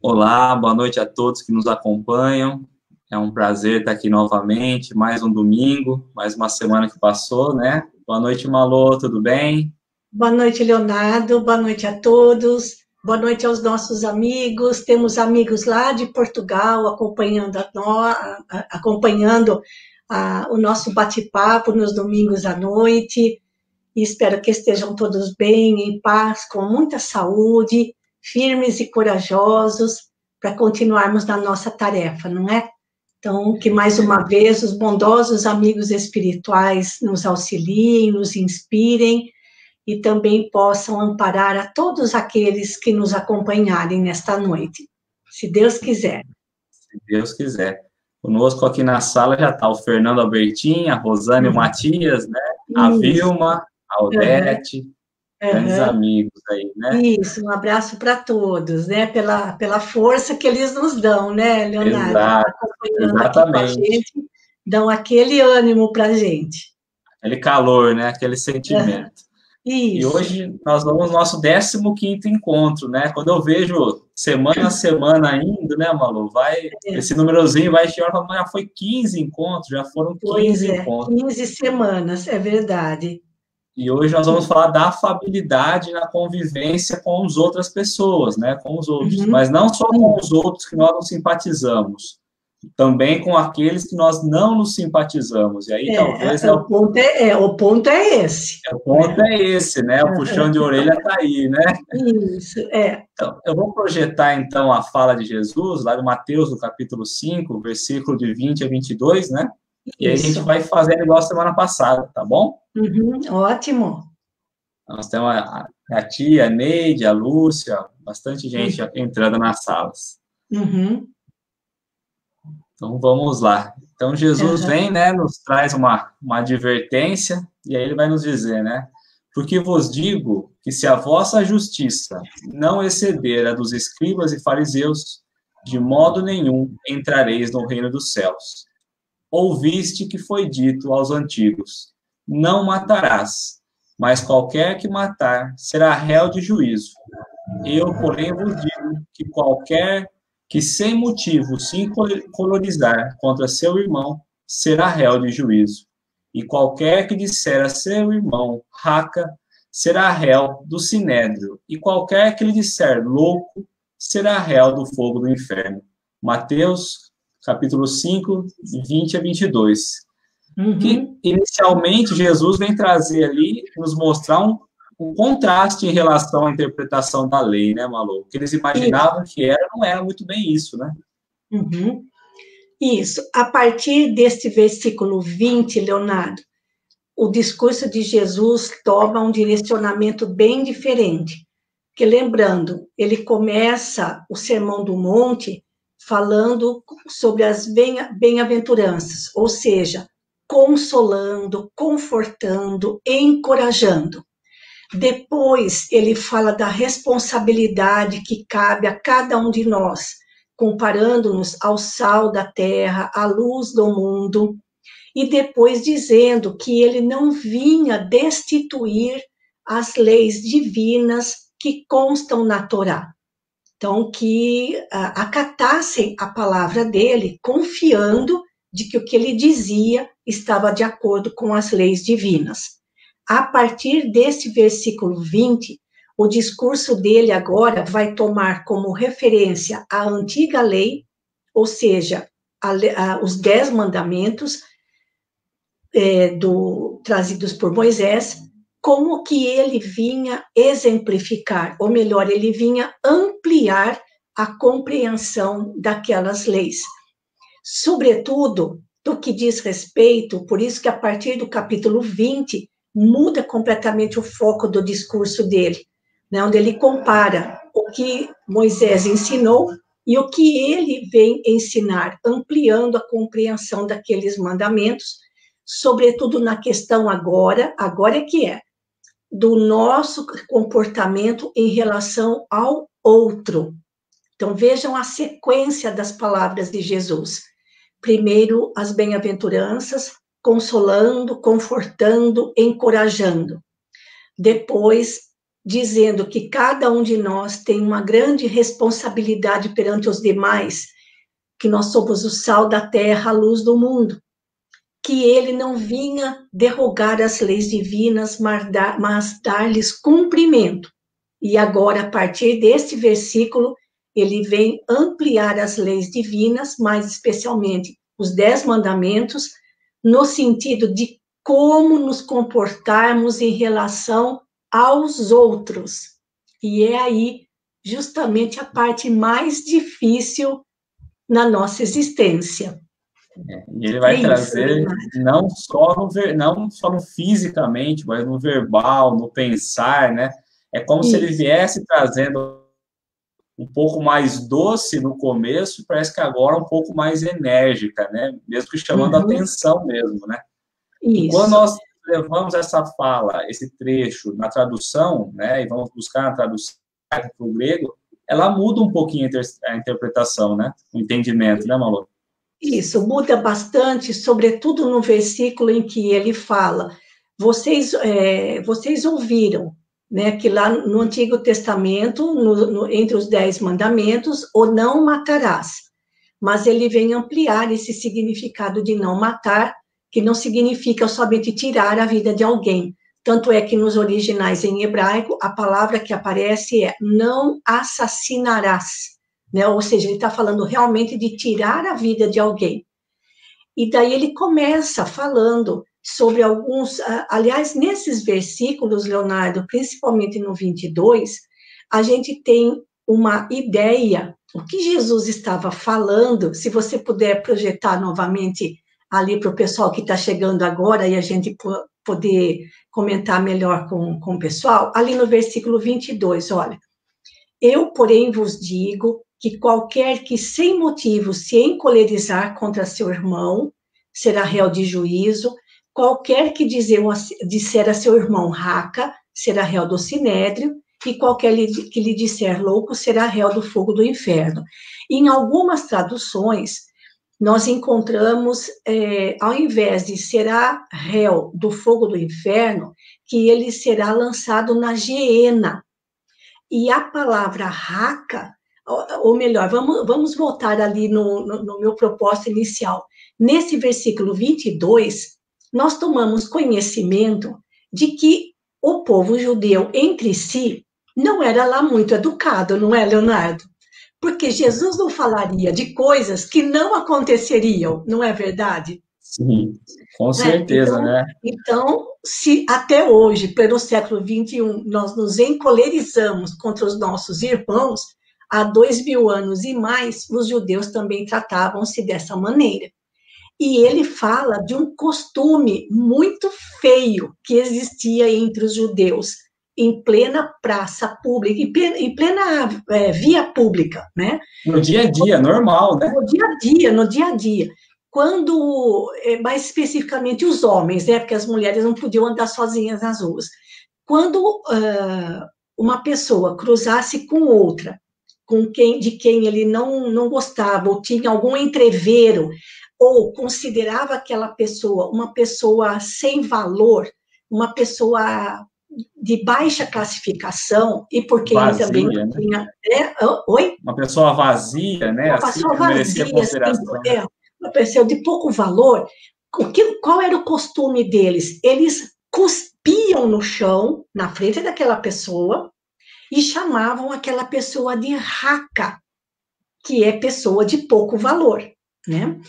Olá, boa noite a todos que nos acompanham. É um prazer estar aqui novamente, mais um domingo, mais uma semana que passou, né? Boa noite, Malô, tudo bem? Boa noite, Leonardo. Boa noite a todos. Boa noite aos nossos amigos. Temos amigos lá de Portugal acompanhando o nosso bate-papo nos domingos à noite. E espero que estejam todos bem, em paz, com muita saúde, firmes e corajosos para continuarmos na nossa tarefa, não é? Então, que mais uma vez os bondosos amigos espirituais nos auxiliem, nos inspirem e também possam amparar a todos aqueles que nos acompanharem nesta noite, se Deus quiser. Se Deus quiser. Conosco aqui na sala já está o Fernando Albertin, a Rosane e o Matias, né? A Isso. Vilma, a Uhum. Odete, grandes Uhum. amigos aí, né? Isso, um abraço para todos, né? Pela força que eles nos dão, né, Leonardo? Exato, Acompanhando aqui com a exatamente. gente, dão aquele ânimo para a gente. Aquele calor, né? Aquele sentimento. Uhum. E Isso. hoje nós vamos ao nosso 15º encontro, né? Quando eu vejo semana a semana indo, né, Malu? É. Esse númerozinho vai chegar e fala, já foi 15 encontros, já foram Pois 15 é, encontros. 15 semanas, é verdade. E hoje nós vamos falar da afabilidade na convivência com as outras pessoas, né? Com os outros. Uhum. Mas não só com os outros que nós não simpatizamos, também com aqueles que nós não nos simpatizamos. E aí talvez O ponto é esse, o né? ponto é esse, né? O puxão de orelha está aí, né? Isso, é. Então, eu vou projetar, então, a fala de Jesus, lá de Mateus, no capítulo 5, versículo de 20 a 22, né? E aí a gente Isso. vai fazendo igual a semana passada, tá bom? Uhum, ótimo. Nós temos a tia, a Neide, a Lúcia, bastante gente entrando nas salas. Uhum, Então, vamos lá. Então, Jesus uhum. vem, né, nos traz uma advertência, e aí ele vai nos dizer, né? Porque vos digo que se a vossa justiça não exceder a dos escribas e fariseus, de modo nenhum entrareis no reino dos céus. Ouviste que foi dito aos antigos: não matarás, mas qualquer que matar será réu de juízo. Eu, porém, vos digo que qualquer que sem motivo se encolorizar contra seu irmão será réu de juízo. E qualquer que disser a seu irmão raca será réu do sinédrio. E qualquer que lhe disser louco será réu do fogo do inferno. Mateus, capítulo 5, 20 a 22. Que Uhum. inicialmente Jesus vem trazer ali, nos mostrar um contraste em relação à interpretação da lei, né, Malu? O que eles Isso. imaginavam que era, não era muito bem isso, né? Uhum. Isso. A partir deste versículo 20, Leonardo, o discurso de Jesus toma um direcionamento bem diferente. Porque, lembrando, ele começa o Sermão do Monte falando sobre as bem-aventuranças, ou seja, consolando, confortando, encorajando. Depois, ele fala da responsabilidade que cabe a cada um de nós, comparando-nos ao sal da terra, à luz do mundo, e depois dizendo que ele não vinha destituir as leis divinas que constam na Torá. Então, que acatassem a palavra dele, confiando de que o que ele dizia estava de acordo com as leis divinas. A partir desse versículo 20, o discurso dele agora vai tomar como referência a antiga lei, ou seja, os 10 mandamentos trazidos por Moisés, como que ele vinha exemplificar, ou melhor, ele vinha ampliar a compreensão daquelas leis. Sobretudo, do que diz respeito, por isso que a partir do capítulo 20, muda completamente o foco do discurso dele, né, onde ele compara o que Moisés ensinou e o que ele vem ensinar, ampliando a compreensão daqueles mandamentos, sobretudo na questão agora é que é, do nosso comportamento em relação ao outro. Então, vejam a sequência das palavras de Jesus. Primeiro, as bem-aventuranças, consolando, confortando, encorajando. Depois, dizendo que cada um de nós tem uma grande responsabilidade perante os demais, que nós somos o sal da terra, a luz do mundo, que ele não vinha derrogar as leis divinas, mas dar-lhes cumprimento. E agora, a partir deste versículo, ele vem ampliar as leis divinas, mais especialmente os 10 mandamentos, no sentido de como nos comportarmos em relação aos outros. E é aí justamente a parte mais difícil na nossa existência. E ele vai trazer não só no fisicamente, mas no verbal, no pensar, né? É como se ele viesse trazendo um pouco mais doce no começo, parece que agora um pouco mais enérgica, né? Mesmo que chamando a atenção mesmo, né? E quando nós levamos essa fala, esse trecho na tradução, né? E vamos buscar na tradução para o grego, ela muda um pouquinho a interpretação, né? O entendimento, né, Malu? Isso, muda bastante, sobretudo no versículo em que ele fala, vocês ouviram, né, que lá no Antigo Testamento, entre os 10 mandamentos, o não matarás. Mas ele vem ampliar esse significado de não matar, que não significa somente tirar a vida de alguém. Tanto é que nos originais em hebraico, a palavra que aparece é não assassinarás. Né? Ou seja, ele está falando realmente de tirar a vida de alguém. E daí ele começa falando sobre alguns... Aliás, nesses versículos, Leonardo, principalmente no 22, a gente tem uma ideia, o que Jesus estava falando, se você puder projetar novamente ali para o pessoal que está chegando agora e a gente poder comentar melhor com o pessoal, ali no versículo 22, olha, eu, porém, vos digo que qualquer que sem motivo se encolerizar contra seu irmão será réu de juízo, qualquer que disser a seu irmão raca será réu do sinédrio, e qualquer que lhe disser louco será réu do fogo do inferno. Em algumas traduções, nós encontramos, ao invés de será réu do fogo do inferno, que ele será lançado na geena. E a palavra raca, ou melhor, vamos voltar ali no meu propósito inicial. Nesse versículo 22, nós tomamos conhecimento de que o povo judeu entre si não era lá muito educado, não é, Leonardo? Porque Jesus não falaria de coisas que não aconteceriam, não é verdade? Sim, com certeza, né? Então, se até hoje, pelo século XXI, nós nos encolerizamos contra os nossos irmãos, há 2000 anos e mais, os judeus também tratavam-se dessa maneira. E ele fala de um costume muito feio que existia entre os judeus, em plena praça pública, em plena via pública, né? No dia a dia, normal, né? No dia a dia. Quando, mais especificamente os homens, né? Porque as mulheres não podiam andar sozinhas nas ruas. Quando uma pessoa cruzasse com outra, de quem ele não gostava, ou tinha algum entrevero, ou considerava aquela pessoa uma pessoa sem valor, uma pessoa de baixa classificação, e porque ele também não tinha... Oi? Uma pessoa vazia, né? Uma pessoa vazia, assim, uma pessoa de pouco valor. Qual era o costume deles? Eles cuspiam no chão, na frente daquela pessoa, e chamavam aquela pessoa de raca, que é pessoa de pouco valor, né?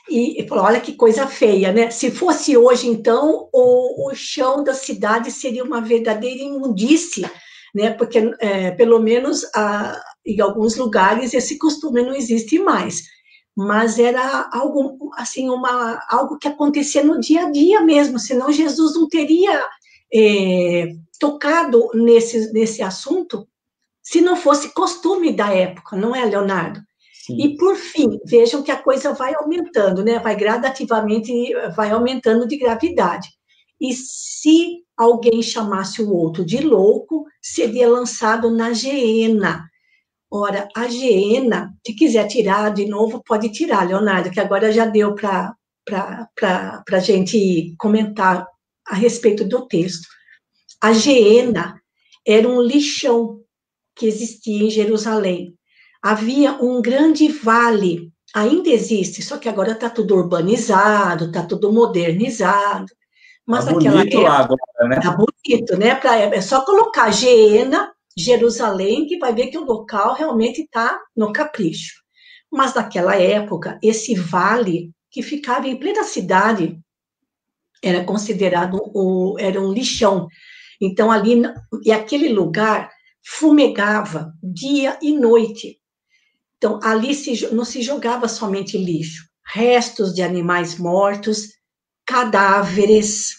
E falou, olha que coisa feia, né? Se fosse hoje, então, o chão da cidade seria uma verdadeira imundície, né? Porque, pelo menos, em alguns lugares, esse costume não existe mais. Mas era algo, assim, algo que acontecia no dia a dia mesmo, senão Jesus não teria tocado nesse assunto se não fosse costume da época, não é, Leonardo? Sim. E, por fim, vejam que a coisa vai aumentando, né? Vai gradativamente, vai aumentando de gravidade. E se alguém chamasse o outro de louco, seria lançado na geena. Ora, a geena, se quiser tirar de novo, pode tirar, Leonardo, que agora já deu para a gente comentar a respeito do texto. A geena era um lixão que existia em Jerusalém. Havia um grande vale, ainda existe, só que agora está tudo urbanizado, está tudo modernizado. Mas Tá naquela bonito lá época, agora, né? está bonito, né? É só colocar Geena, Jerusalém, que vai ver que o local realmente está no capricho. Mas naquela época, esse vale que ficava em plena cidade era considerado era um lixão. Então, ali, e aquele lugar fumegava dia e noite. Então, ali não se jogava somente lixo, restos de animais mortos, cadáveres,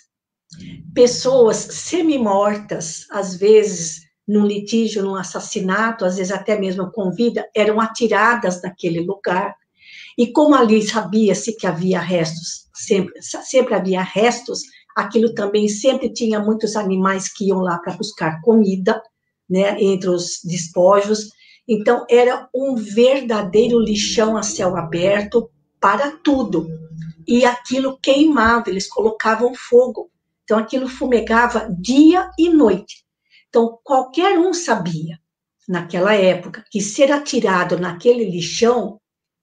pessoas semi-mortas, às vezes num litígio, num assassinato, às vezes até mesmo com vida, eram atiradas naquele lugar. E como ali sabia-se que havia restos, sempre havia restos, aquilo também sempre tinha muitos animais que iam lá para buscar comida, né, entre os despojos. Então, era um verdadeiro lixão a céu aberto para tudo. E aquilo queimava, eles colocavam fogo. Então, aquilo fumegava dia e noite. Então, qualquer um sabia, naquela época, que ser atirado naquele lixão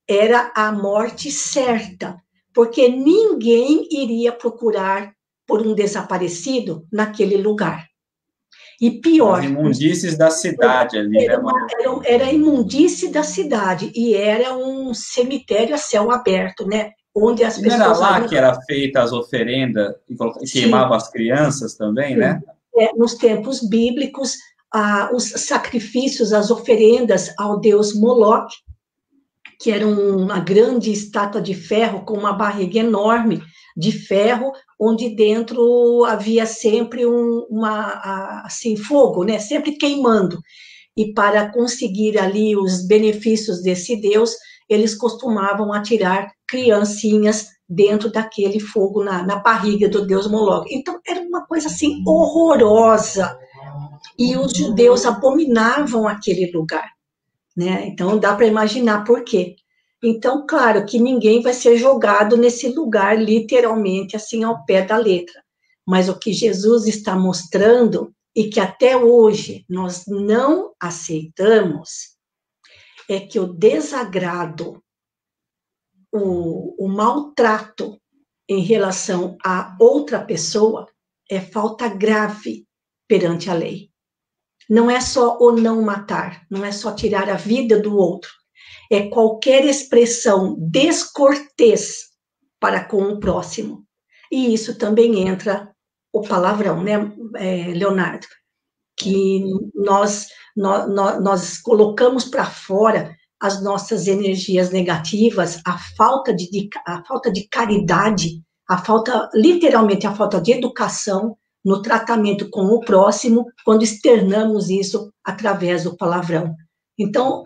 era a morte certa, porque ninguém iria procurar por um desaparecido naquele lugar. E pior, As imundícies da cidade ali, né, mano? era a imundície da cidade, e era um cemitério a céu aberto, né? Onde as E não era pessoas lá ali. que era feita as oferendas e Sim, queimava as crianças também, né? nos tempos bíblicos, os sacrifícios, as oferendas ao deus Moloque, que era uma grande estátua de ferro com uma barriga enorme de ferro, onde dentro havia sempre assim, fogo, né? Sempre queimando. E para conseguir ali os benefícios desse Deus, eles costumavam atirar criancinhas dentro daquele fogo na barriga do Deus Moloque. Então, era uma coisa assim horrorosa. E os judeus abominavam aquele lugar, né? Então, dá para imaginar por quê. Então, claro que ninguém vai ser jogado nesse lugar, literalmente, assim, ao pé da letra. Mas o que Jesus está mostrando, e que até hoje nós não aceitamos, é que o desagrado, o maltrato em relação a outra pessoa é falta grave perante a lei. Não é só o não matar, não é só tirar a vida do outro, é qualquer expressão descortês para com o próximo. E isso também entra o palavrão, né, Leonardo? Que nós colocamos para fora as nossas energias negativas, a falta de caridade, literalmente a falta de educação no tratamento com o próximo, quando externamos isso através do palavrão. Então,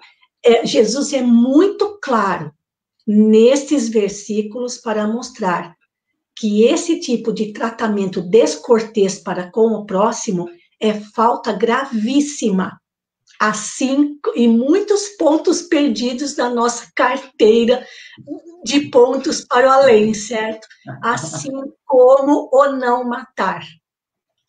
Jesus é muito claro nestes versículos para mostrar que esse tipo de tratamento descortês para com o próximo é falta gravíssima, assim, e muitos pontos perdidos na nossa carteira de pontos para o além, certo? Assim como o não matar,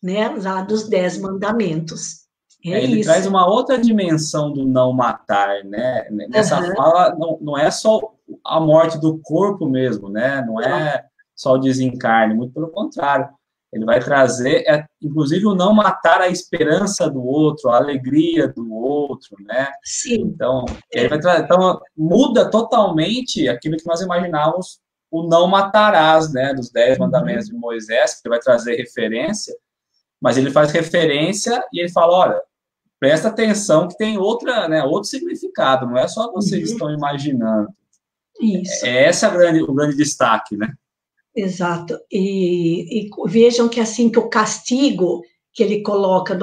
né? Lá dos 10 mandamentos. É Ele traz isso. uma outra dimensão do não matar, né? Nessa Uhum. fala, não é só a morte do corpo mesmo, né? Não é só o desencarne, muito pelo contrário. Ele vai trazer, inclusive, o não matar a esperança do outro, a alegria do outro, né? Sim. Então, ele vai então muda totalmente aquilo que nós imaginávamos o não matarás, né? Dos 10 mandamentos de Moisés, que ele vai trazer referência, mas ele faz referência e ele fala, olha, presta atenção que tem outra, né, outro significado, não é só vocês estão imaginando. Isso. É esse o grande destaque, né? Exato. E vejam que assim que o castigo que ele coloca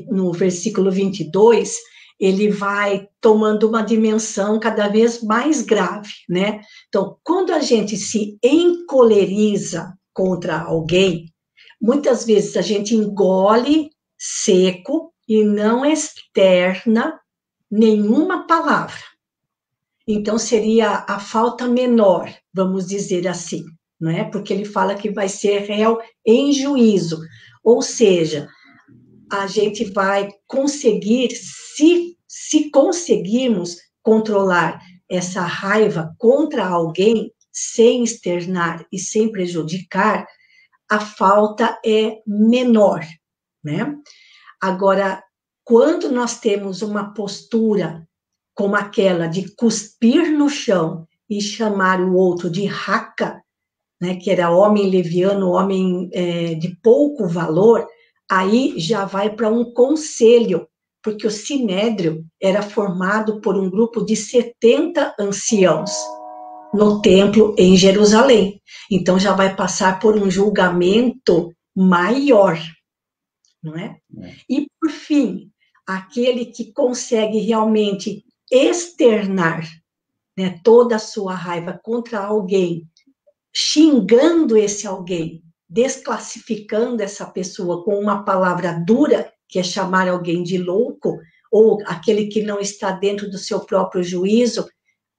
no versículo 22, ele vai tomando uma dimensão cada vez mais grave, né? Então, quando a gente se encoleriza contra alguém, muitas vezes a gente engole seco e não externa nenhuma palavra. Então, seria a falta menor, vamos dizer assim, não é? Porque ele fala que vai ser réu em juízo. Ou seja, a gente vai conseguir, se conseguirmos controlar essa raiva contra alguém, sem externar e sem prejudicar, a falta é menor, né? Agora, quando nós temos uma postura como aquela de cuspir no chão e chamar o outro de raca, né, que era homem leviano, homem de pouco valor, aí já vai para um conselho, porque o Sinédrio era formado por um grupo de 70 anciãos no templo em Jerusalém. Então já vai passar por um julgamento maior, não é? E, por fim, aquele que consegue realmente externar, né, toda a sua raiva contra alguém, xingando esse alguém, desclassificando essa pessoa com uma palavra dura, que é chamar alguém de louco, ou aquele que não está dentro do seu próprio juízo,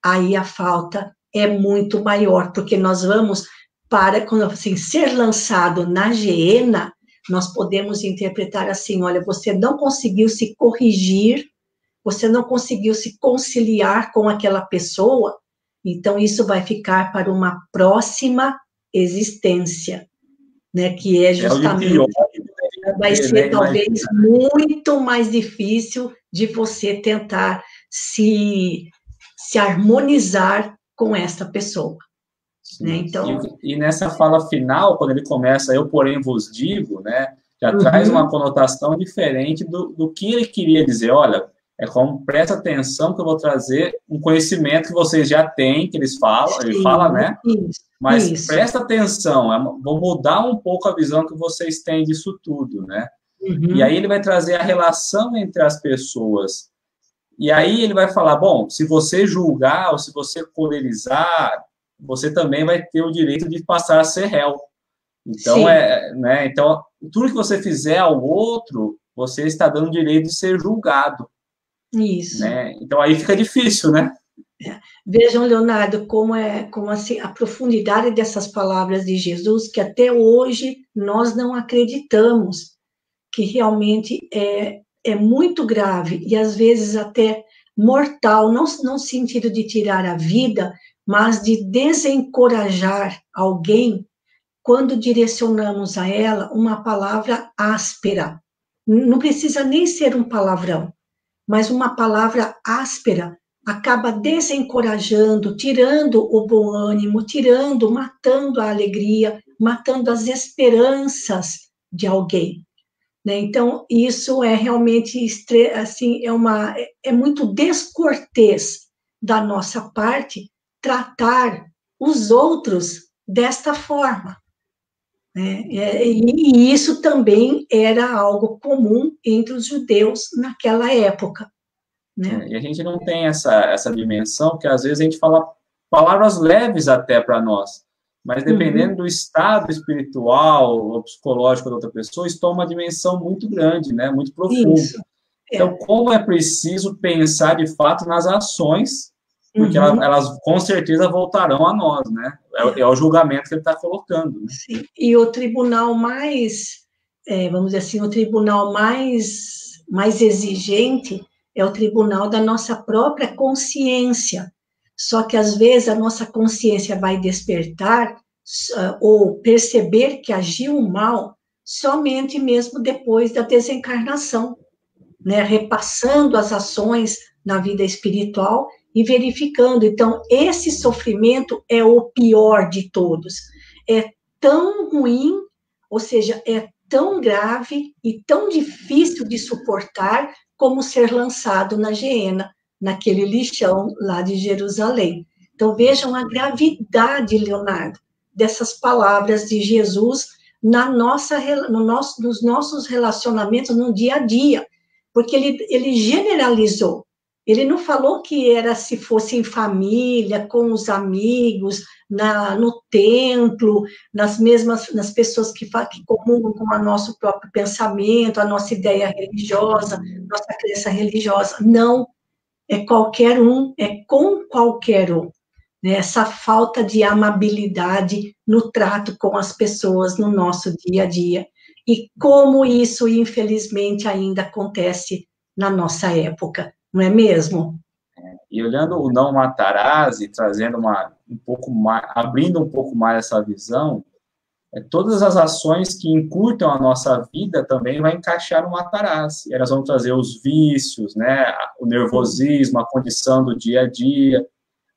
aí a falta é muito maior, porque nós vamos para, quando assim, ser lançado na geena, nós podemos interpretar assim, olha, você não conseguiu se corrigir, você não conseguiu se conciliar com aquela pessoa, então isso vai ficar para uma próxima existência, né, que é justamente, vai ser talvez muito mais difícil de você tentar se harmonizar com esta pessoa. Né? Então, e nessa fala final, quando ele começa, eu porém vos digo, né, já traz uma conotação diferente do que ele queria dizer. Olha, é como, presta atenção que eu vou trazer um conhecimento que vocês já têm, que eles falam, ele fala, né? Mas presta atenção, vou mudar um pouco a visão que vocês têm disso tudo, né? E aí ele vai trazer a relação entre as pessoas. E aí ele vai falar, bom, se você julgar ou se você colerizar, você também vai ter o direito de passar a ser réu. Então, né, então, tudo que você fizer ao outro, você está dando o direito de ser julgado. Isso. Né? Então, aí fica difícil, né? Vejam, Leonardo, como assim, a profundidade dessas palavras de Jesus, que até hoje nós não acreditamos que realmente é muito grave e às vezes até mortal, não no sentido de tirar a vida, mas de desencorajar alguém quando direcionamos a ela uma palavra áspera. Não precisa nem ser um palavrão, mas uma palavra áspera acaba desencorajando, tirando o bom ânimo, matando a alegria, matando as esperanças de alguém. Né? Então, isso é realmente, assim, é muito descortês da nossa parte tratar os outros desta forma. Né? E isso também era algo comum entre os judeus naquela época. Né? E a gente não tem essa dimensão, porque às vezes a gente fala palavras leves até para nós, mas dependendo do estado espiritual ou psicológico da outra pessoa, isso toma uma dimensão muito grande, né? Muito profunda. Então, como é preciso pensar de fato nas ações, porque elas com certeza voltarão a nós, né? É o julgamento que ele está colocando. Né? Sim. E o tribunal vamos dizer assim, o tribunal mais exigente é o tribunal da nossa própria consciência. Só que, às vezes, a nossa consciência vai despertar ou perceber que agiu mal somente mesmo depois da desencarnação, né? Repassando as ações na vida espiritual e verificando. Então, esse sofrimento é o pior de todos. É tão ruim, ou seja, é tão grave e tão difícil de suportar como ser lançado na geena, naquele lixão lá de Jerusalém. Então, vejam a gravidade, Leonardo, dessas palavras de Jesus nos nossos relacionamentos no dia a dia, porque ele generalizou. Ele não falou que era se fosse em família, com os amigos, no templo, nas pessoas que comungam com o nosso próprio pensamento, a nossa ideia religiosa, nossa crença religiosa. Não, é qualquer um, é com qualquer um. Né? Essa falta de amabilidade no trato com as pessoas no nosso dia a dia. E como isso, infelizmente, ainda acontece na nossa época, não é mesmo? E olhando o não matarás e trazendo um pouco mais, abrindo um pouco mais essa visão, todas as ações que encurtam a nossa vida também vai encaixar no matarás. E elas vão trazer os vícios, né, o nervosismo, a condição do dia a dia.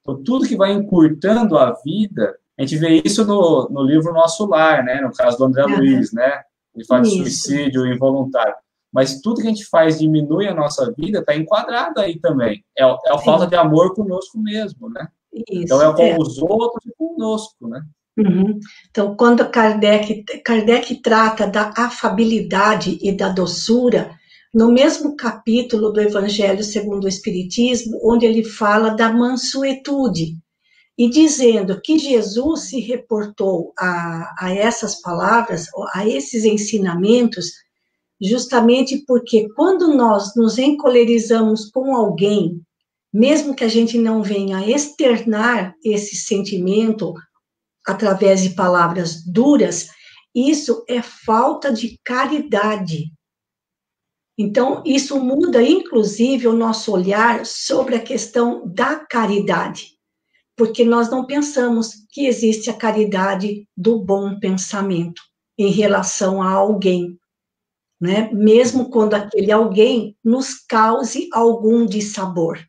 Então, tudo que vai encurtando a vida, a gente vê isso no livro Nosso Lar, né, no caso do André Luiz, né, ele fala de suicídio involuntário. Mas tudo que a gente faz diminui a nossa vida, está enquadrado aí também. É a falta de amor conosco mesmo, né? Isso, então, é com os outros e conosco, né? Uhum. Então, quando Kardec trata da afabilidade e da doçura, no mesmo capítulo do Evangelho segundo o Espiritismo, onde ele fala da mansuetude, e dizendo que Jesus se reportou a essas palavras, a esses ensinamentos, justamente porque quando nós nos encolerizamos com alguém, mesmo que a gente não venha externar esse sentimento através de palavras duras, isso é falta de caridade. Então, isso muda, inclusive, o nosso olhar sobre a questão da caridade, porque nós não pensamos que existe a caridade do bom pensamento em relação a alguém, né? Mesmo quando aquele alguém nos cause algum dissabor.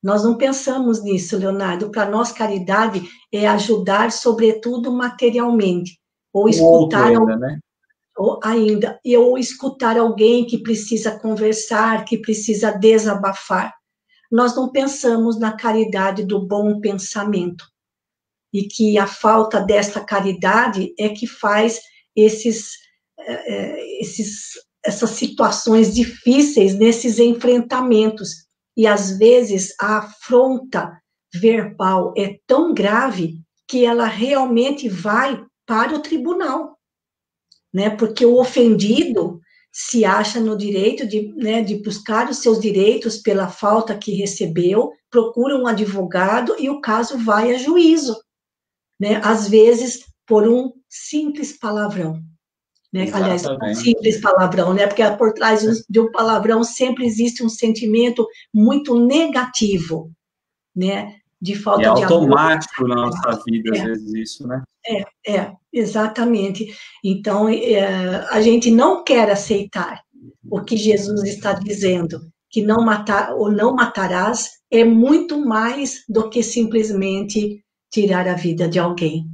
Nós não pensamos nisso, Leonardo. Para nós, caridade é ajudar, sobretudo materialmente, ou escutar ainda, né? ou escutar alguém que precisa conversar, que precisa desabafar. Nós não pensamos na caridade do bom pensamento, e que a falta desta caridade é que faz essas situações difíceis nesses enfrentamentos. E, às vezes, a afronta verbal é tão grave que ela realmente vai para o tribunal, né? Porque o ofendido se acha no direito de buscar os seus direitos pela falta que recebeu, procura um advogado e o caso vai a juízo, né? Às vezes, por um simples palavrão. Né? Aliás, um simples palavrão, né? Porque por trás de um palavrão sempre existe um sentimento muito negativo, né? De falta de amor. É automático na nossa vida, às vezes, isso, né? Exatamente. Então, a gente não quer aceitar o que Jesus está dizendo, que não matar ou não matarás é muito mais do que simplesmente tirar a vida de alguém,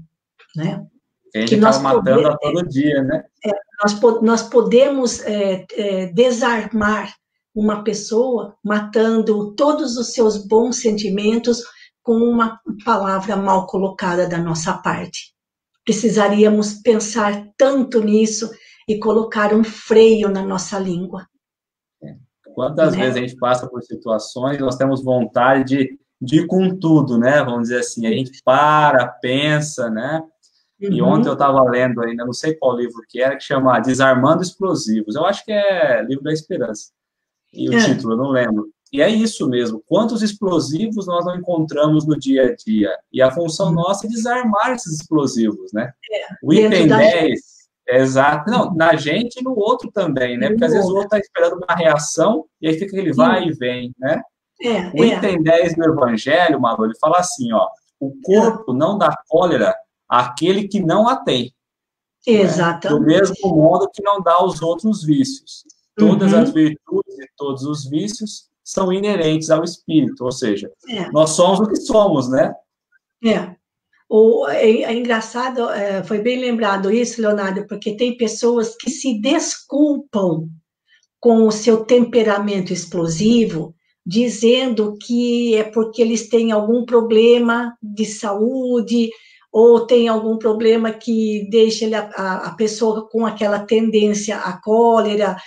né? A gente acaba matando a todo dia, né? Nós podemos desarmar uma pessoa matando todos os seus bons sentimentos com uma palavra mal colocada da nossa parte. Precisaríamos pensar tanto nisso e colocar um freio na nossa língua. Quantas vezes a gente passa por situações, nós temos vontade de ir com tudo, né? Vamos dizer assim, a gente pensa, né? E ontem eu estava lendo ainda, não sei qual livro que era, que chama Desarmando Explosivos. Eu acho que é Livro da Esperança. E o título, eu não lembro. E é isso mesmo. Quantos explosivos nós não encontramos no dia a dia? E a função nossa é desarmar esses explosivos, né? O item 10, exato. Não, na gente e no outro também, né? Porque às vezes o outro está esperando uma reação e aí fica aquele vai e vem, né? O item 10 do Evangelho, Malu, ele fala assim, ó, o corpo não dá cólera àquele que não a tem. Exatamente. Do mesmo modo que não dá aos outros vícios. Todas as virtudes e todos os vícios são inerentes ao espírito, ou seja, nós somos o que somos, né? É engraçado, foi bem lembrado isso, Leonardo, porque tem pessoas que se desculpam com o seu temperamento explosivo, dizendo que é porque eles têm algum problema de saúde, ou tem algum problema que deixa a pessoa com aquela tendência à cólera,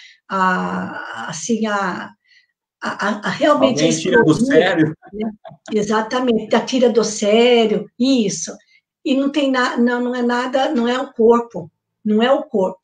realmente alguém tira do sério. Né? Exatamente, tira do sério, isso. E não tem não é nada, não é o corpo, não é o corpo,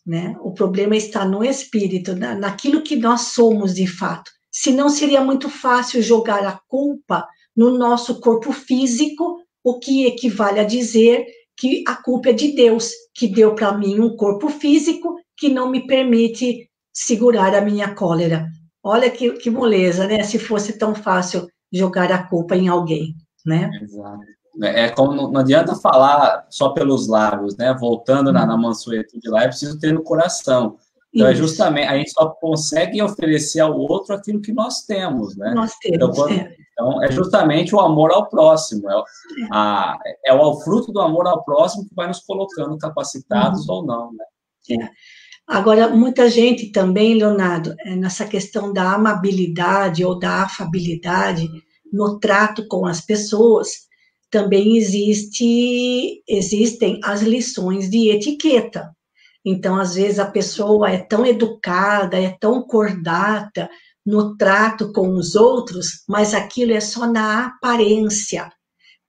né? O problema está no espírito, naquilo que nós somos de fato. Senão seria muito fácil jogar a culpa no nosso corpo físico, o que equivale a dizer que a culpa é de Deus, que deu para mim um corpo físico que não me permite segurar a minha cólera. Olha que moleza, né? Se fosse tão fácil jogar a culpa em alguém, né? Exato. É como não adianta falar só pelos lábios, né? Voltando na mansuetude lá, é preciso ter no coração. Então, é justamente, a gente só consegue oferecer ao outro aquilo que nós temos, né? Nós temos, então, é justamente o amor ao próximo, é o fruto do amor ao próximo que vai nos colocando capacitados ou não, né? Agora, muita gente também, Leonardo, nessa questão da amabilidade ou da afabilidade no trato com as pessoas, também existem as lições de etiqueta. Então, às vezes, a pessoa é tão educada, é tão cordata no trato com os outros, mas aquilo é só na aparência,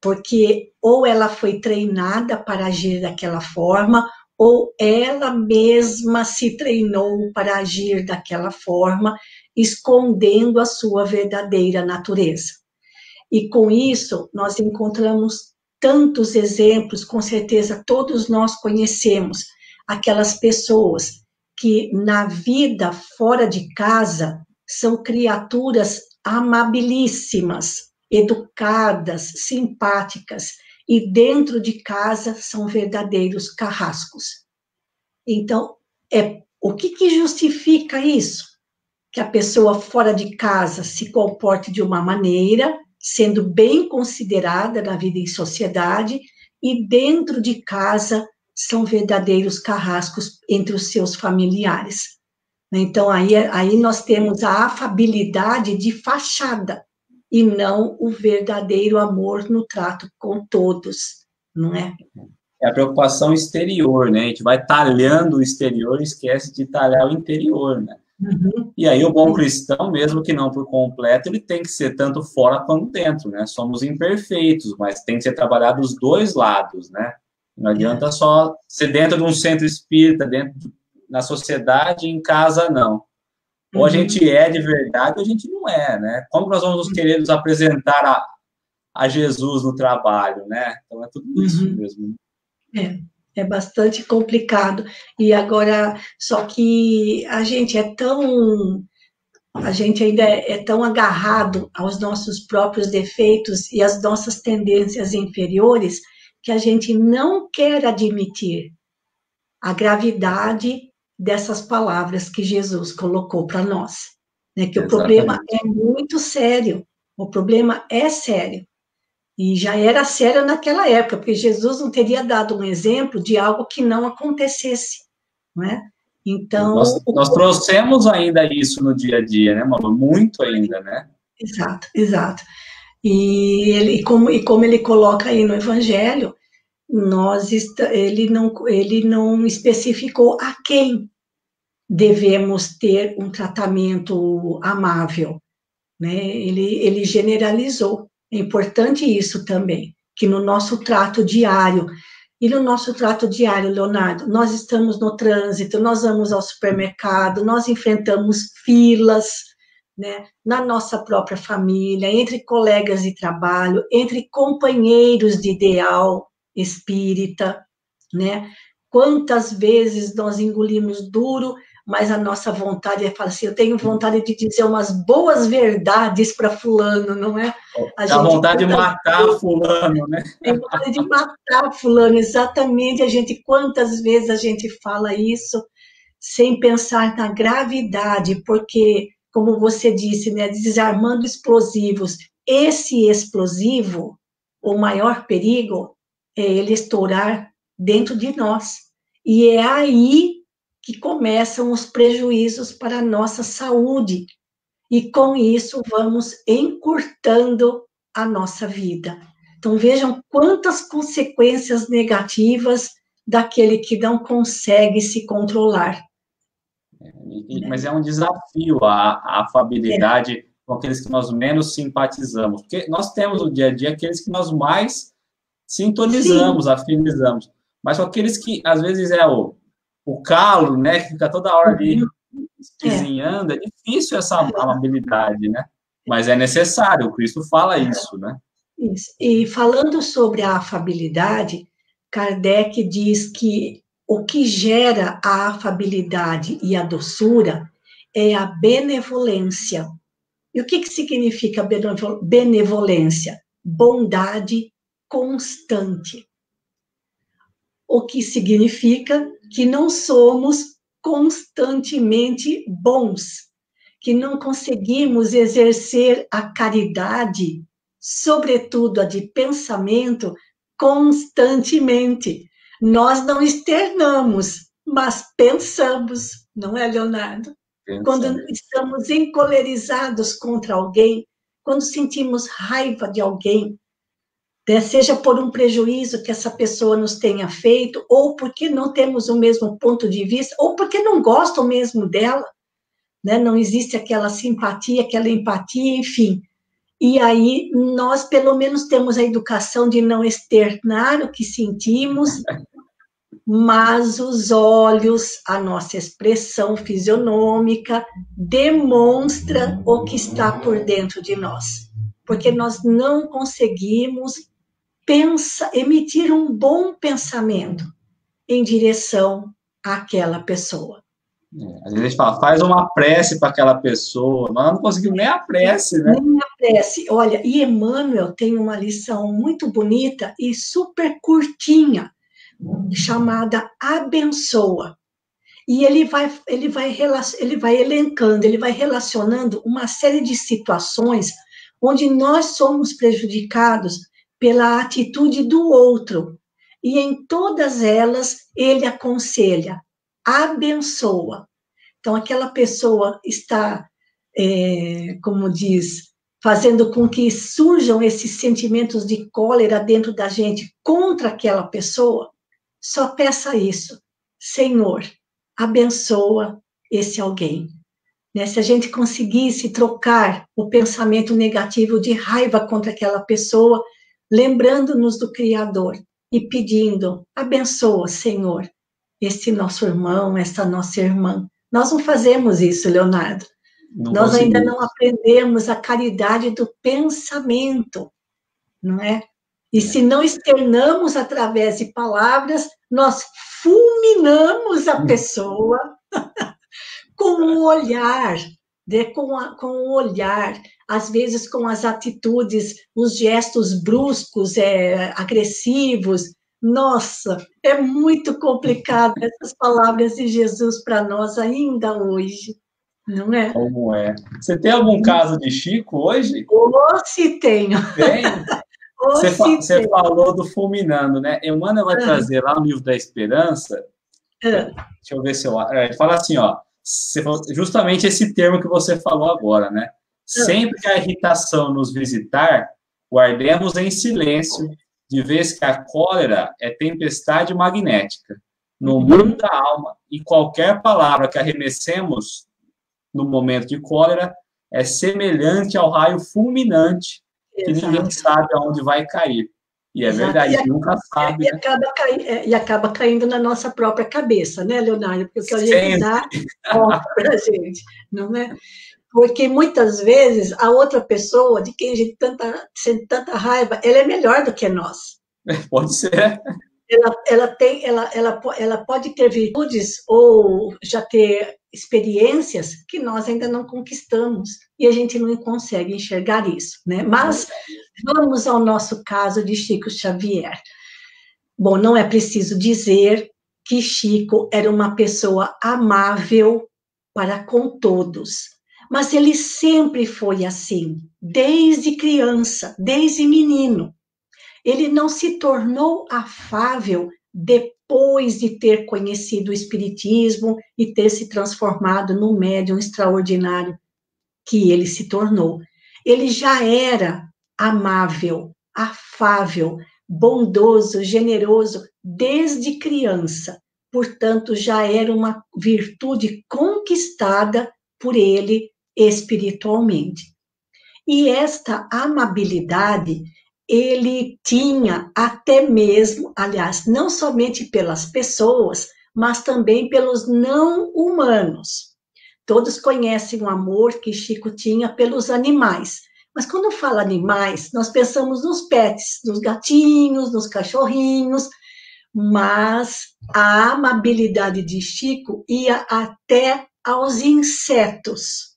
porque ou ela foi treinada para agir daquela forma, ou ela mesma se treinou para agir daquela forma, escondendo a sua verdadeira natureza. E com isso, nós encontramos tantos exemplos, com certeza todos nós conhecemos aquelas pessoas que na vida fora de casa são criaturas amabilíssimas, educadas, simpáticas, e dentro de casa são verdadeiros carrascos. Então, o que justifica isso? Que a pessoa fora de casa se comporte de uma maneira, sendo bem considerada na vida em sociedade, e dentro de casa são verdadeiros carrascos entre os seus familiares. Então, aí nós temos a afabilidade de fachada, e não o verdadeiro amor no trato com todos, não é? É a preocupação exterior, né? A gente vai talhando o exterior e esquece de talhar o interior, né? Uhum. E aí o bom cristão, mesmo que não por completo, ele tem que ser tanto fora quanto dentro, né? Somos imperfeitos, mas tem que ser trabalhado os dois lados, né? Não adianta só ser dentro de um centro espírita, na sociedade, em casa, não. Ou a gente é de verdade, ou a gente não é, né? Como nós vamos querer nos apresentar a Jesus no trabalho, né? Então é tudo isso mesmo. É bastante complicado. E agora, só que a gente ainda é tão agarrado aos nossos próprios defeitos e às nossas tendências inferiores que a gente não quer admitir a gravidade dessas palavras que Jesus colocou para nós, né? Que o problema é muito sério, o problema é sério. E já era sério naquela época, porque Jesus não teria dado um exemplo de algo que não acontecesse, não é? Então... Nós trouxemos ainda isso no dia a dia, né, Malu? Muito ainda, né? Exato. E como ele coloca aí no Evangelho, ele não especificou a quem devemos ter um tratamento amável, né? Ele generalizou. É importante isso também, que no nosso trato diário, Leonardo, nós estamos no trânsito, nós vamos ao supermercado, nós enfrentamos filas, né, na nossa própria família, entre colegas de trabalho, entre companheiros de ideal espírita, né? Quantas vezes nós engolimos duro, mas a nossa vontade é falar assim, eu tenho vontade de dizer umas boas verdades para fulano, não é? Dá vontade de matar fulano, né? Tem vontade de matar fulano, exatamente. Quantas vezes a gente fala isso sem pensar na gravidade, porque, como você disse, né, desarmando explosivos, esse explosivo, o maior perigo é ele estourar dentro de nós. E é aí que começam os prejuízos para a nossa saúde. E com isso vamos encurtando a nossa vida. Então vejam quantas consequências negativas daquele que não consegue se controlar. Mas é um desafio a afabilidade com aqueles que nós menos simpatizamos. Porque nós temos no dia a dia aqueles que nós mais sintonizamos, afinizamos. Mas com aqueles que, às vezes, é o calo, né, que fica toda hora ali esquisinhando, é difícil essa amabilidade, né? Mas é necessário, o Cristo fala isso, né? Isso. E falando sobre a afabilidade, Kardec diz que o que gera a afabilidade e a doçura é a benevolência. E o que significa benevolência? Bondade constante. O que significa que não somos constantemente bons, que não conseguimos exercer a caridade, sobretudo a de pensamento, constantemente. Nós não externamos, mas pensamos, não é, Leonardo? Quando estamos encolerizados contra alguém, quando sentimos raiva de alguém, né, seja por um prejuízo que essa pessoa nos tenha feito, ou porque não temos o mesmo ponto de vista, ou porque não gostam mesmo dela, né, não existe aquela simpatia, aquela empatia, enfim. E aí nós, pelo menos, temos a educação de não externar o que sentimos, mas os olhos, a nossa expressão fisionômica, demonstra o que está por dentro de nós. Porque nós não conseguimos emitir um bom pensamento em direção àquela pessoa. Às vezes a gente fala, faz uma prece para aquela pessoa, mas não conseguimos nem a prece, né? Nem a prece. Olha, e Emmanuel tem uma lição muito bonita e super curtinha, chamada Abençoa. E ele vai elencando, ele vai relacionando uma série de situações onde nós somos prejudicados pela atitude do outro. E em todas elas, ele aconselha, abençoa. Então, aquela pessoa está, como diz, fazendo com que surjam esses sentimentos de cólera dentro da gente contra aquela pessoa, só peça isso, Senhor, abençoa esse alguém. Né? Se a gente conseguisse trocar o pensamento negativo de raiva contra aquela pessoa, lembrando-nos do Criador e pedindo, abençoa, Senhor, esse nosso irmão, essa nossa irmã. Nós não fazemos isso, Leonardo. Nós ainda não aprendemos a caridade do pensamento, não é? E se não externamos através de palavras, nós fulminamos a pessoa com o olhar, né? Com o olhar, às vezes com as atitudes, os gestos bruscos, agressivos. Nossa, é muito complicado essas palavras de Jesus para nós ainda hoje, não é? Como é? Você tem algum caso de Chico hoje? Se tenho. Tem? Você falou do fulminando, né? Emmanuel vai trazer lá no Livro da Esperança, deixa eu ver se eu... Ele fala assim, ó, justamente esse termo que você falou agora, né? Sempre que a irritação nos visitar, guardemos em silêncio, de vez que a cólera é tempestade magnética no mundo da alma, e qualquer palavra que arremessemos no momento de cólera é semelhante ao raio fulminante que ninguém sabe aonde vai cair. E é verdade, nunca sabe. E acaba caindo na nossa própria cabeça, né, Leonardo? Porque o que a gente dá volta para a gente, não é? Porque muitas vezes a outra pessoa, de quem a gente sente tanta raiva, ela é melhor do que nós. Pode ser. Ela pode ter virtudes ou já ter experiências que nós ainda não conquistamos e a gente não consegue enxergar isso, né? Mas vamos ao nosso caso de Chico Xavier. Bom, não é preciso dizer que Chico era uma pessoa amável para com todos, mas ele sempre foi assim, desde criança, desde menino. Ele não se tornou afável depois de ter conhecido o Espiritismo e ter se transformado no médium extraordinário que ele se tornou. Ele já era amável, afável, bondoso, generoso desde criança. Portanto, já era uma virtude conquistada por ele espiritualmente. E esta amabilidade ele tinha até mesmo, aliás, não somente pelas pessoas, mas também pelos não humanos. Todos conhecem o amor que Chico tinha pelos animais. Mas quando fala animais, nós pensamos nos pets, nos gatinhos, nos cachorrinhos, mas a amabilidade de Chico ia até aos insetos.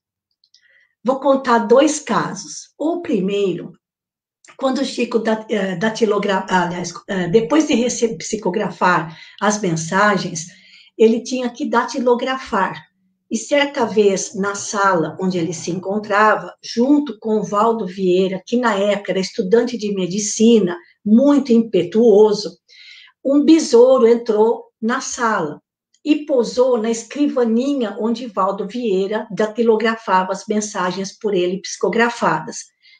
Vou contar 2 casos. O primeiro, quando o Chico depois de psicografar as mensagens, ele tinha que datilografar. E certa vez, na sala onde ele se encontrava, junto com o Valdo Vieira, que na época era estudante de medicina, muito impetuoso, um besouro entrou na sala e pousou na escrivaninha onde Valdo Vieira datilografava as mensagens por ele psicografadas.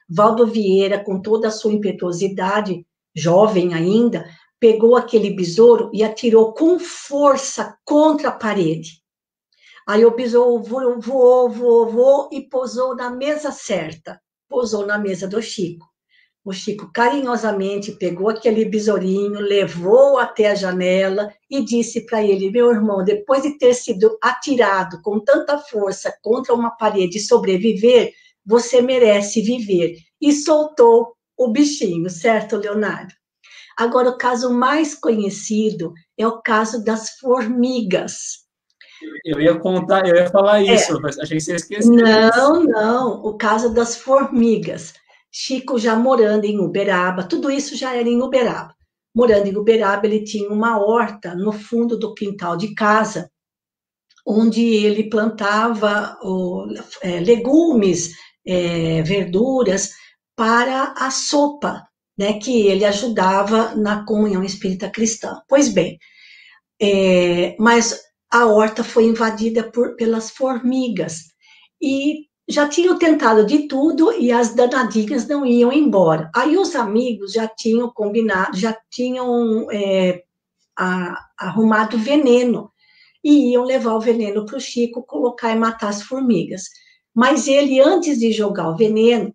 Valdo Vieira, com toda a sua impetuosidade, jovem ainda, pegou aquele besouro e atirou com força contra a parede. Aí o besouro voou e pousou na mesa certa, pousou na mesa do Chico. O Chico carinhosamente pegou aquele besourinho, levou até a janela e disse para ele: meu irmão, depois de ter sido atirado com tanta força contra uma parede e sobreviver, você merece viver. E soltou o bichinho, certo, Leonardo? Agora, o caso mais conhecido é o caso das formigas. Eu ia falar isso, achei que você esqueceu. Não, o caso das formigas. Chico já morando em Uberaba, tudo isso já era em Uberaba. Morando em Uberaba, ele tinha uma horta no fundo do quintal de casa, onde ele plantava legumes, verduras para a sopa, né, que ele ajudava na comunhão espírita cristã. Pois bem, mas a horta foi invadida pelas formigas e já tinham tentado de tudo e as danadinhas não iam embora. Aí os amigos já tinham combinado, já tinham arrumado veneno e iam levar o veneno para o Chico colocar e matar as formigas. Mas ele, antes de jogar o veneno,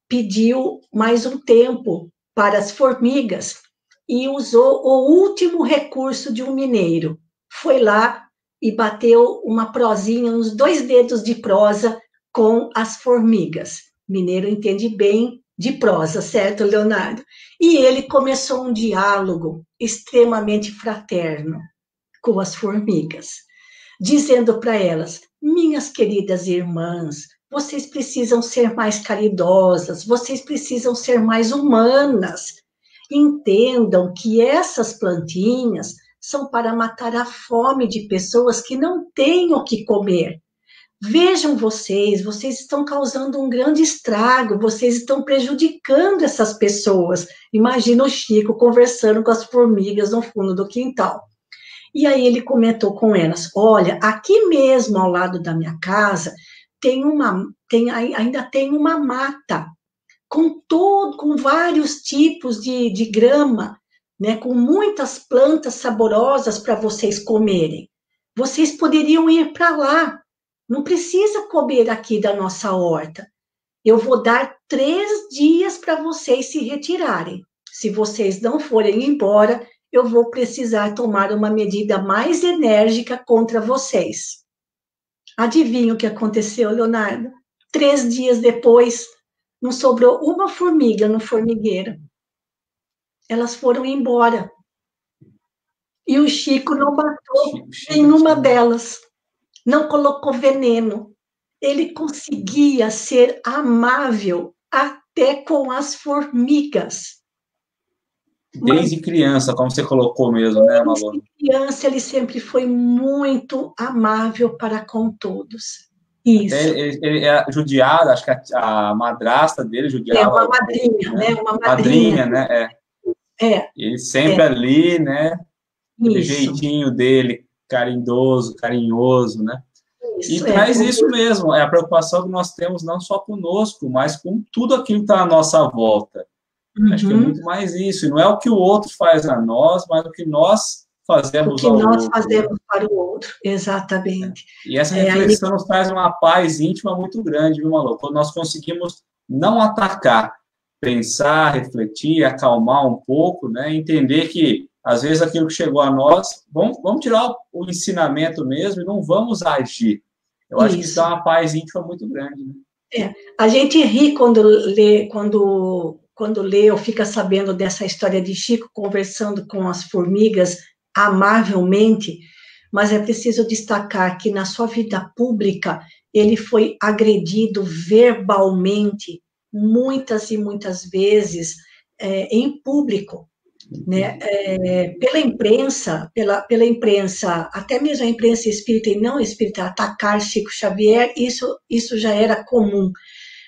pediu mais um tempo para as formigas e usou o último recurso de um mineiro. Foi lá e bateu uma prosinha, uns 2 dedos de prosa com as formigas. Mineiro entende bem de prosa, certo, Leonardo? E ele começou um diálogo extremamente fraterno com as formigas, dizendo para elas: minhas queridas irmãs, vocês precisam ser mais caridosas, vocês precisam ser mais humanas. Entendam que essas plantinhas são para matar a fome de pessoas que não têm o que comer. Vejam vocês estão causando um grande estrago, vocês estão prejudicando essas pessoas. Imagina o Chico conversando com as formigas no fundo do quintal. E aí ele comentou com elas: olha, aqui mesmo ao lado da minha casa ainda tem uma mata com vários tipos de grama, né, com muitas plantas saborosas para vocês comerem. Vocês poderiam ir para lá. Não precisa comer aqui da nossa horta. Eu vou dar 3 dias para vocês se retirarem. Se vocês não forem embora, eu vou precisar tomar uma medida mais enérgica contra vocês. Adivinha o que aconteceu, Leonardo? 3 dias depois, não sobrou uma formiga no formigueiro. Elas foram embora. E o Chico não matou nenhuma delas. Não colocou veneno. Ele conseguia ser amável até com as formigas. Desde criança, como você colocou mesmo, né, Malu? Desde criança, ele sempre foi muito amável para com todos. Isso. Ele é judiado, acho que a madrasta dele judiava. Uma madrinha, né? Uma madrinha, né? Ele sempre ali, né? Aquele jeitinho dele, carinhoso, né? E traz isso mesmo, é a preocupação que nós temos não só conosco, mas com tudo aquilo que está à nossa volta. Acho que é muito mais isso. E não é o que o outro faz a nós, mas o que nós fazemos ao outro. O que nós fazemos para o outro, exatamente. E essa reflexão nos traz uma paz íntima muito grande, viu, Malu? Quando nós conseguimos não atacar, pensar, refletir, acalmar um pouco, né? Entender que, às vezes, aquilo que chegou a nós, vamos tirar o ensinamento mesmo e não vamos agir. Eu acho que isso dá uma paz íntima muito grande, né? A gente ri quando quando lê ou fica sabendo dessa história de Chico conversando com as formigas amavelmente, mas é preciso destacar que na sua vida pública ele foi agredido verbalmente muitas e muitas vezes em público, né? Pela imprensa, até mesmo a imprensa espírita e não espírita, atacar Chico Xavier, isso já era comum,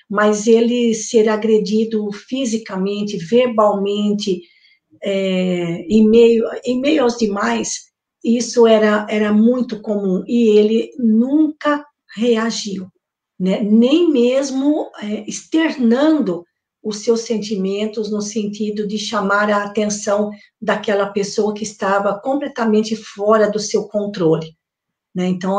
mas ele ser agredido fisicamente, verbalmente, em meio aos demais, isso era muito comum, e ele nunca reagiu, né? Nem mesmo externando os seus sentimentos no sentido de chamar a atenção daquela pessoa que estava completamente fora do seu controle, né? Então,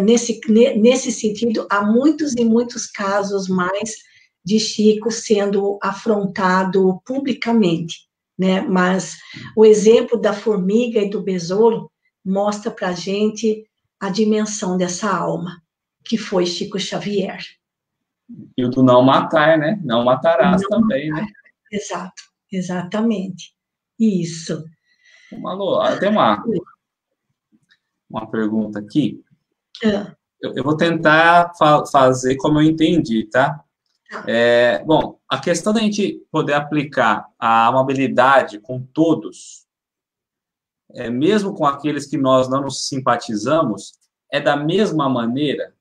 nesse sentido, há muitos e muitos casos mais de Chico sendo afrontado publicamente, né? Mas o exemplo da formiga e do besouro mostra para a gente a dimensão dessa alma, que foi Chico Xavier. E o do não matar, né? Não matarás não também, matar. Né? Exato, exatamente. Isso. Malu, tem uma pergunta aqui. Eu vou tentar fazer como eu entendi, tá? Bom, a questão da gente poder aplicar a amabilidade com todos, mesmo com aqueles que nós não nos simpatizamos, é da mesma maneira,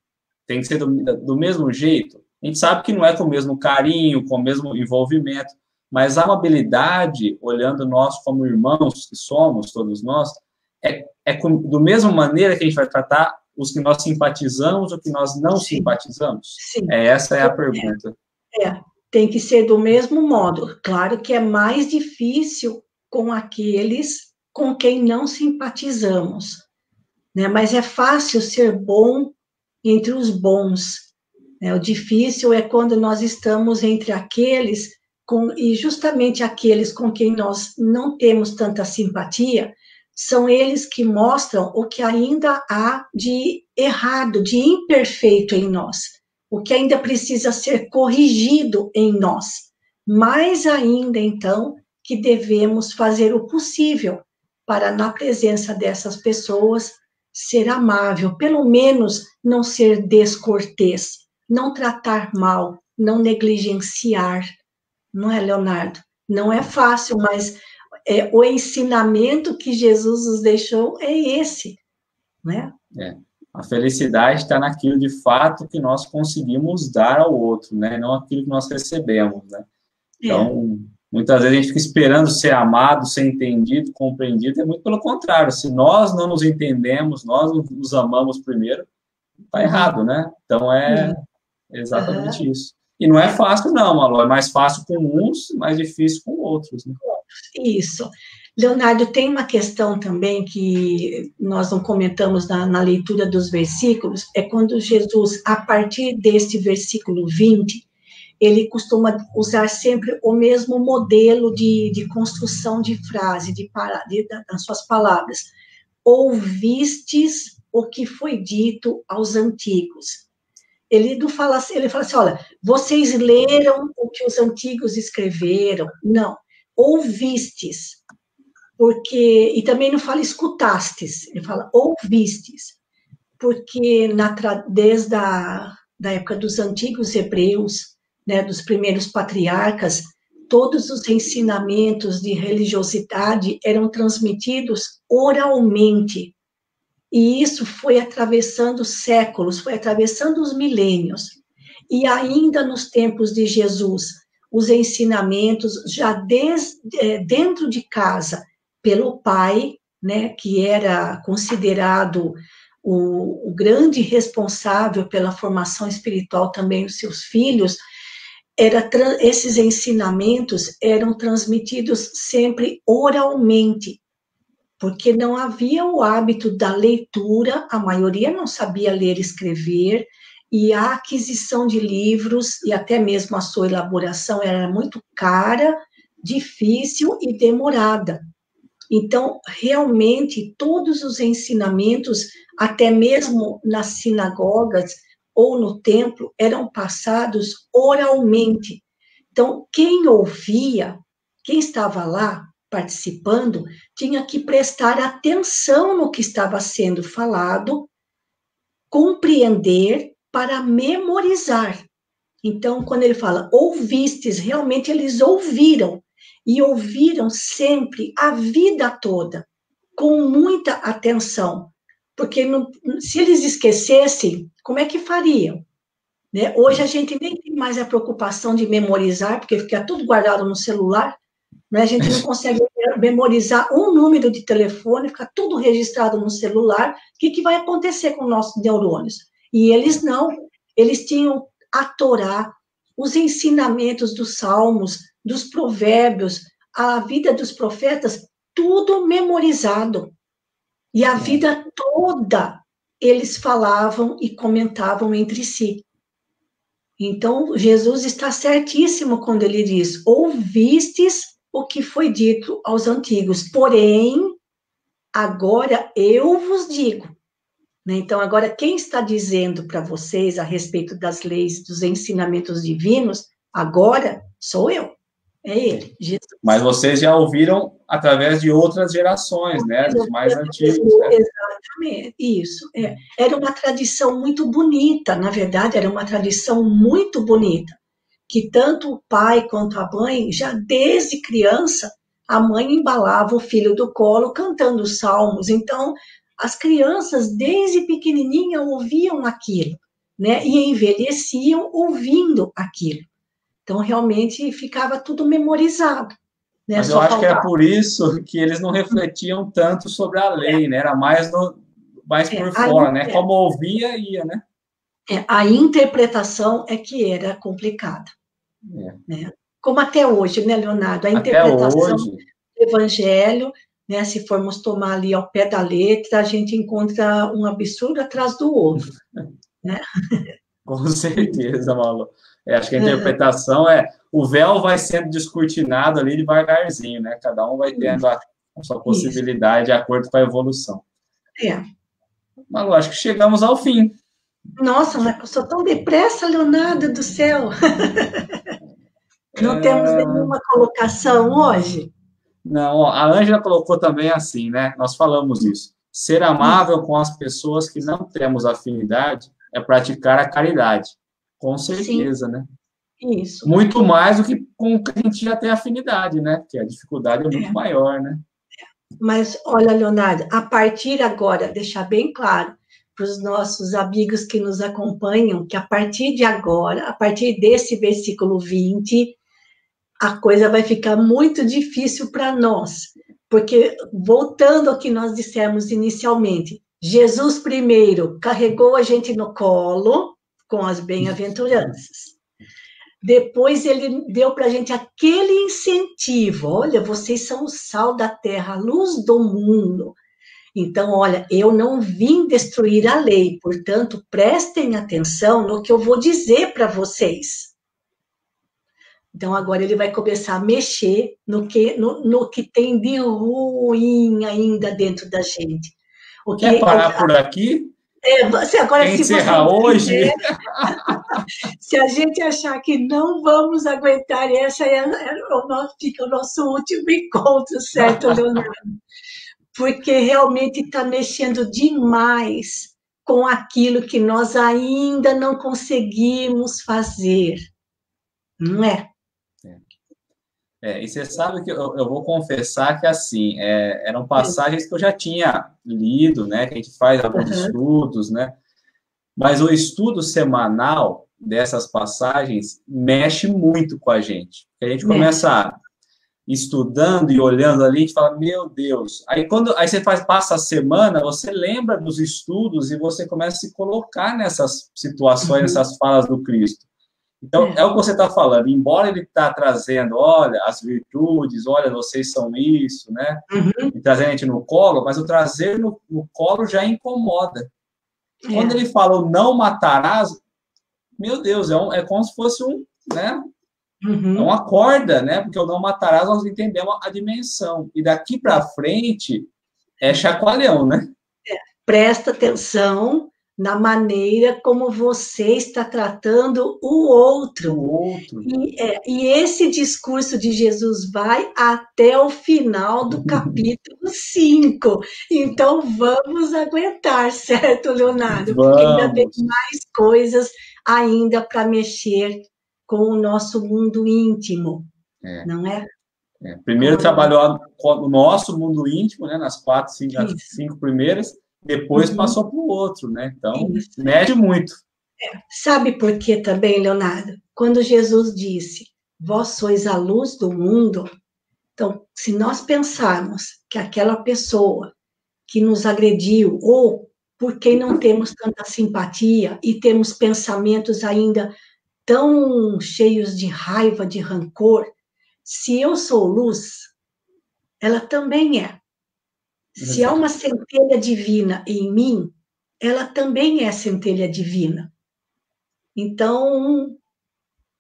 tem que ser do mesmo jeito. A gente sabe que não é com o mesmo carinho, com o mesmo envolvimento, mas a amabilidade, olhando nós como irmãos que somos, todos nós, do mesma maneira que a gente vai tratar os que nós simpatizamos ou que nós não simpatizamos? Sim. Essa é a pergunta. Tem que ser do mesmo modo. Claro que é mais difícil com aqueles com quem não simpatizamos, né? Mas é fácil ser bom entre os bons, né? O difícil é quando nós estamos entre aqueles e justamente aqueles com quem nós não temos tanta simpatia, são eles que mostram o que ainda há de errado, de imperfeito em nós, o que ainda precisa ser corrigido em nós. Mais ainda, então, que devemos fazer o possível para, na presença dessas pessoas, ser amável, pelo menos não ser descortês, não tratar mal, não negligenciar. Não é, Leonardo? Não é fácil, mas o ensinamento que Jesus nos deixou é esse, né? A felicidade está naquilo de fato que nós conseguimos dar ao outro, né? Não aquilo que nós recebemos, né? Então, muitas vezes a gente fica esperando ser amado, ser entendido, compreendido, é muito pelo contrário. Se nós não nos entendemos, nós nos amamos primeiro, está errado, né? Então, é exatamente isso. E não é fácil, não, Malu. É mais fácil com uns, mais difícil com outros. Né? Isso. Leonardo, tem uma questão também que nós não comentamos na leitura dos versículos, é quando Jesus, a partir deste versículo 20, ele costuma usar sempre o mesmo modelo de construção de frase, das suas palavras. Ouvistes o que foi dito aos antigos. Ele fala assim, olha, vocês leram o que os antigos escreveram? Não, ouvistes, e também não fala escutastes, ele fala ouvistes, porque desde a época dos antigos hebreus, né, dos primeiros patriarcas, todos os ensinamentos de religiosidade eram transmitidos oralmente. E isso foi atravessando séculos, foi atravessando os milênios. E ainda nos tempos de Jesus, os ensinamentos, já dentro de casa, pelo pai, né, que era considerado o grande responsável pela formação espiritual também dos seus filhos, esses ensinamentos eram transmitidos sempre oralmente, porque não havia o hábito da leitura, a maioria não sabia ler e escrever, e a aquisição de livros, e até mesmo a sua elaboração, era muito cara, difícil e demorada. Então, realmente, todos os ensinamentos, até mesmo nas sinagogas ou no templo, eram passados oralmente. Então, quem ouvia, quem estava lá participando, tinha que prestar atenção no que estava sendo falado, compreender para memorizar. Então, quando ele fala ouvistes, realmente eles ouviram, e ouviram sempre, a vida toda, com muita atenção, porque se eles esquecessem, como é que fariam? Né? Hoje a gente nem tem mais a preocupação de memorizar, porque fica tudo guardado no celular, né? A gente não consegue memorizar um número de telefone, fica tudo registrado no celular. O que vai acontecer com nossos neurônios? E eles não, eles tinham a Torá, os ensinamentos dos salmos, dos provérbios, a vida dos profetas, tudo memorizado. E a vida toda eles falavam e comentavam entre si. Então, Jesus está certíssimo quando ele diz: ouvistes o que foi dito aos antigos, porém, agora eu vos digo. Então, agora, quem está dizendo para vocês a respeito das leis, dos ensinamentos divinos, agora sou eu, é ele, Jesus. Mas vocês já ouviram através de outras gerações, né? Dos mais antigos. Né? Exatamente, isso. Era uma tradição muito bonita, na verdade, era uma tradição muito bonita, que tanto o pai quanto a mãe, já desde criança, a mãe embalava o filho do colo cantando os salmos. Então, as crianças, desde pequenininha, ouviam aquilo, né? E envelheciam ouvindo aquilo. Então, realmente, ficava tudo memorizado. Né? Mas eu acho que era por isso que eles não refletiam tanto sobre a lei, né? Era mais por fora, né? Como ouvia, ia, né? A interpretação é que era complicada. Né? Como até hoje, né, Leonardo? A interpretação do evangelho, né, se formos tomar ali ao pé da letra, a gente encontra um absurdo atrás do outro. Né? Com certeza, Malu. Acho que a interpretação o véu vai sendo descortinado ali devagarzinho, né? Cada um vai tendo a sua possibilidade de acordo com a evolução. Malu, acho que chegamos ao fim. Nossa, mas eu sou tão depressa, Leonardo do céu. Não temos nenhuma colocação hoje? Não, a Ângela colocou também assim, né? Nós falamos isso. Ser amável com as pessoas que não temos afinidade é praticar a caridade. Com certeza, né? Isso. Muito mais do que com o que a gente já tem afinidade, né? Porque a dificuldade é muito maior, né? Mas, olha, Leonardo, a partir agora, deixar bem claro para os nossos amigos que nos acompanham, que a partir de agora, a partir desse versículo 20, a coisa vai ficar muito difícil para nós, porque, voltando ao que nós dissemos inicialmente, Jesus primeiro carregou a gente no colo com as bem-aventuranças. Depois ele deu para a gente aquele incentivo, olha, vocês são o sal da terra, a luz do mundo. Então, olha, eu não vim destruir a lei, portanto, prestem atenção no que eu vou dizer para vocês. Então, agora ele vai começar a mexer no que tem de ruim ainda dentro da gente. Quer parar por aqui? Agora, quer encerrar hoje? Se a gente achar que não vamos aguentar, fica o nosso último encontro, certo, Leonardo? Porque realmente está mexendo demais com aquilo que nós ainda não conseguimos fazer, não é? E você sabe que eu vou confessar que, assim, eram passagens que eu já tinha lido, né, que a gente faz alguns estudos, né, mas o estudo semanal dessas passagens mexe muito com a gente. A gente começa estudando e olhando ali, a gente fala, meu Deus. Aí você passa a semana, você lembra dos estudos e você começa a se colocar nessas situações, nessas falas do Cristo. Então, é o que você está falando, embora ele está trazendo, olha, as virtudes, olha, vocês são isso, né? E trazendo a gente no colo, mas o trazer no colo já incomoda. Quando ele fala o não matarás, meu Deus, é como se fosse né? É uma corda, né? Porque o não matarás, nós entendemos a dimensão. E daqui para frente, é chacoalhão, né? Presta atenção, na maneira como você está tratando o outro. E esse discurso de Jesus vai até o final do capítulo 5. Então, vamos aguentar, certo, Leonardo? Vamos. Porque ainda tem mais coisas ainda para mexer com o nosso mundo íntimo, não é? Primeiro trabalhou o nosso mundo íntimo, né, nas 5 primeiras, depois passou para o outro, né? Então, mexe muito. Sabe por que também, Leonardo? Quando Jesus disse, vós sois a luz do mundo, então, se nós pensarmos que aquela pessoa que nos agrediu, ou por quem não temos tanta simpatia e temos pensamentos ainda tão cheios de raiva, de rancor, se eu sou luz, ela também é. Se há uma centelha divina em mim, ela também é centelha divina. Então,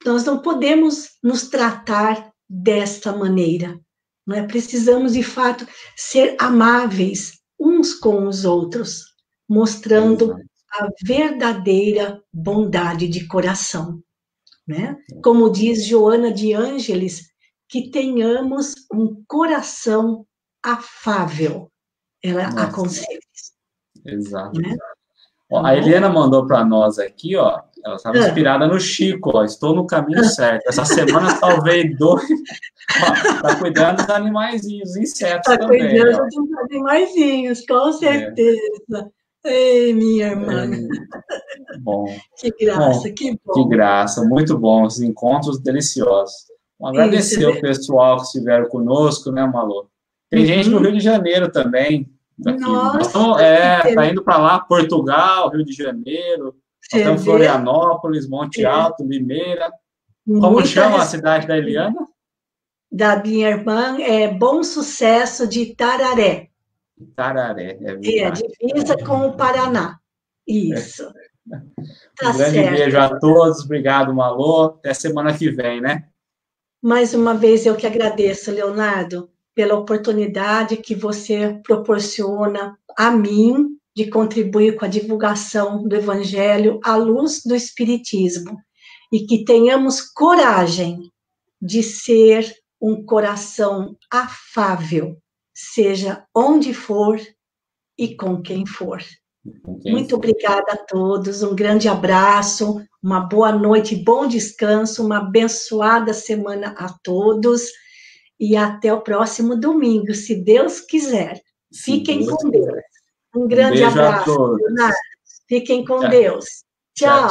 nós não podemos nos tratar desta maneira. Não é? Precisamos, de fato, ser amáveis uns com os outros, mostrando a verdadeira bondade de coração. Né? Como diz Joana de Ângeles, que tenhamos um coração afável. Ela aconselha isso. Exato. Né? Ó, a Eliana mandou para nós aqui, ó, ela estava inspirada no Chico, ó, estou no caminho certo. Essa semana salvei 2. Está cuidando dos animaizinhos, insetos também. Está cuidando dos animaizinhos, com certeza. Ei, minha irmã. Bom. Que graça, que bom. Que graça, muito bom, os encontros deliciosos. Agradecer o pessoal que estiveram conosco, né, Malu? Tem gente no Rio de Janeiro também. Nossa! Tá indo para lá, Portugal, Rio de Janeiro, nós estamos em Florianópolis, Monte Alto, Limeira. Como chama a cidade da Eliana? Da minha irmã é Bom Sucesso de Itararé. Itararé, é verdade. Divisa com o Paraná. Isso. Um grande beijo a todos, obrigado, Malu. Até semana que vem, né? Mais uma vez eu que agradeço, Leonardo, pela oportunidade que você proporciona a mim de contribuir com a divulgação do Evangelho à luz do Espiritismo e que tenhamos coragem de ser um coração afável, seja onde for e com quem for. Muito obrigada a todos, um grande abraço, uma boa noite, bom descanso, uma abençoada semana a todos e até o próximo domingo, se Deus quiser. Fiquem com Deus. Um grande abraço, Leonardo. Fiquem com Deus. Tchau.